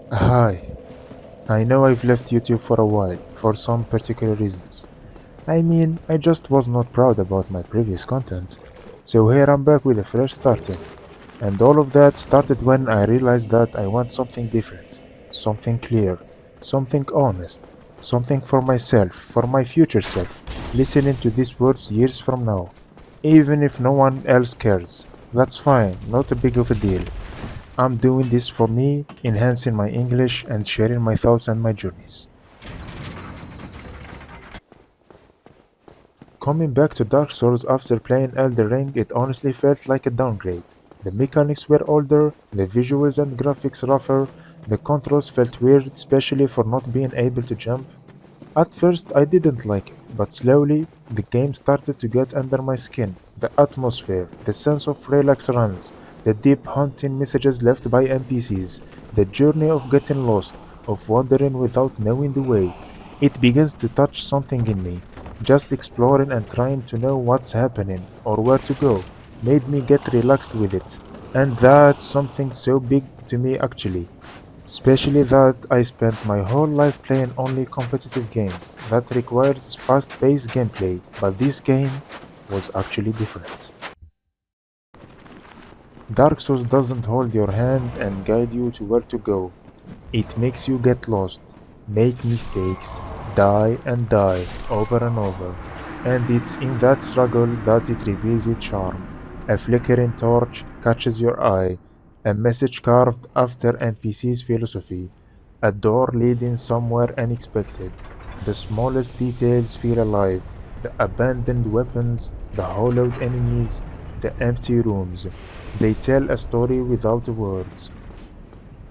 Hi, I know I've left YouTube for a while, for some particular reasons. I mean, I just was not proud about my previous content. So here I'm back with a fresh starting. And all of that started when I realized that I want something different, something clear, something honest, something for myself, for my future self, listening to these words years from now. Even if no one else cares. That's fine, not a big of a deal. I'm doing this for me, enhancing my English and sharing my thoughts and my journeys. Coming back to Dark Souls after playing Elden Ring, it honestly felt like a downgrade. The mechanics were older, the visuals and graphics rougher, the controls felt weird, especially for not being able to jump. At first, I didn't like it, but slowly, the game started to get under my skin. The atmosphere, the sense of relaxed runs, the deep haunting messages left by NPCs, the journey of getting lost, of wandering without knowing the way. It begins to touch something in me. Just exploring and trying to know what's happening or where to go made me get relaxed with it. And that's something so big to me actually. Especially that I spent my whole life playing only competitive games that requires fast-paced gameplay, but this game was actually different. Dark Souls doesn't hold your hand and guide you to where to go. It makes you get lost, make mistakes, die and die over and over. And it's in that struggle that it reveals its charm. A flickering torch catches your eye, a message carved after NPC's philosophy, a door leading somewhere unexpected. The smallest details feel alive, the abandoned weapons, the hollowed enemies, the empty rooms. They tell a story without words.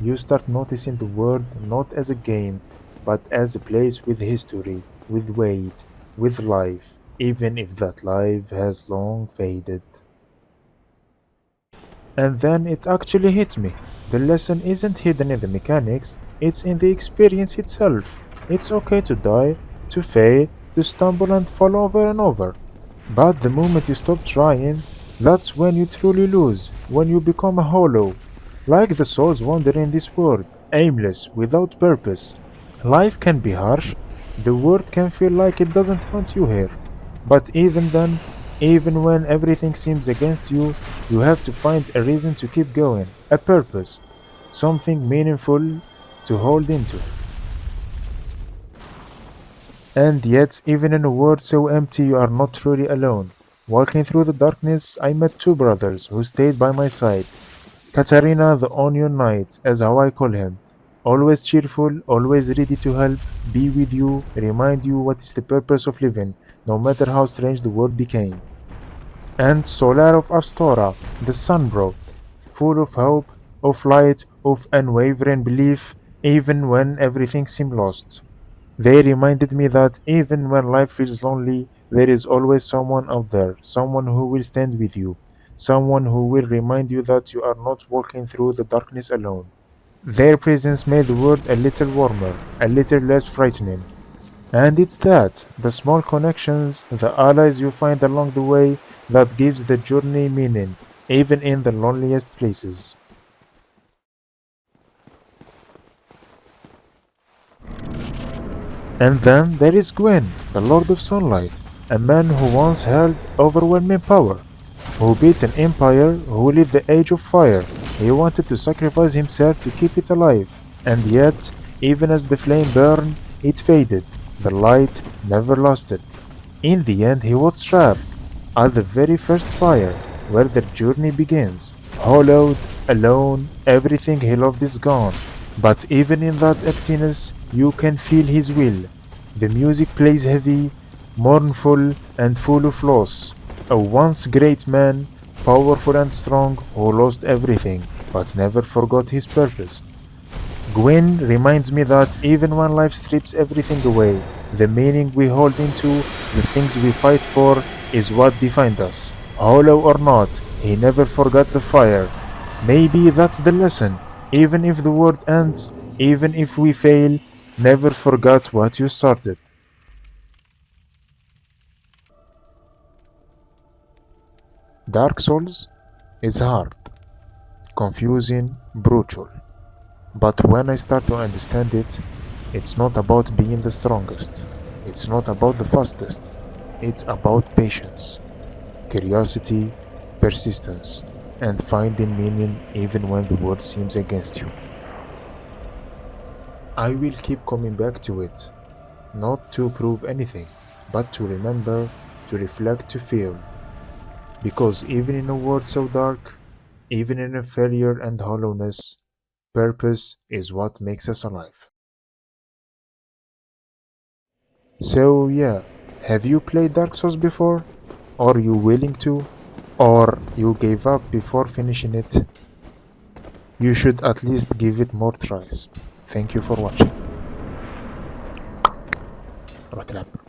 You start noticing the world not as a game, but as a place with history, with weight, with life, even if that life has long faded. And then it actually hit me. The lesson isn't hidden in the mechanics, it's in the experience itself. It's okay to die, to fail, to stumble and fall over and over. But the moment you stop trying, that's when you truly lose, when you become a hollow. Like the souls wander in this world, aimless, without purpose. Life can be harsh, the world can feel like it doesn't want you here. But even then, even when everything seems against you, you have to find a reason to keep going, a purpose, something meaningful to hold into. And yet, even in a world so empty, you are not truly alone. Walking through the darkness, I met two brothers who stayed by my side. Katarina, the Onion Knight, as how I call him. Always cheerful, always ready to help, be with you, remind you what is the purpose of living, no matter how strange the world became. And Solar of Astora, the sun bro, full of hope, of light, of unwavering belief, even when everything seemed lost. They reminded me that even when life feels lonely, there is always someone out there, someone who will stand with you, someone who will remind you that you are not walking through the darkness alone. Their presence made the world a little warmer, a little less frightening. And it's that, the small connections, the allies you find along the way, that gives the journey meaning, even in the loneliest places. And then there is Gwyn, the Lord of Sunlight, a man who once held overwhelming power, who built an empire, who lived the Age of Fire. He wanted to sacrifice himself to keep it alive, and yet, even as the flame burned, it faded. The light never lasted. In the end, he was trapped at the very first fire, where the journey begins. Hollowed, alone, everything he loved is gone. But even in that emptiness, you can feel his will. The music plays heavy, mournful, and full of loss. A once great man, powerful and strong, who lost everything, but never forgot his purpose. Gwyn reminds me that even when life strips everything away, the meaning we hold into, the things we fight for, is what defined us. Hollow or not, he never forgot the fire. Maybe that's the lesson. Even if the world ends, even if we fail, never forget what you started. Dark Souls is hard, confusing, brutal. But when I start to understand it, it's not about being the strongest. It's not about the fastest. It's about patience, curiosity, persistence, and finding meaning even when the world seems against you. I will keep coming back to it, not to prove anything, but to remember, to reflect, to feel. Because even in a world so dark, even in a failure and hollowness, purpose is what makes us alive. So, yeah, have you played Dark Souls before? Are you willing to? Or you gave up before finishing it? You should at least give it more tries. Thank you for watching. روح تلعب.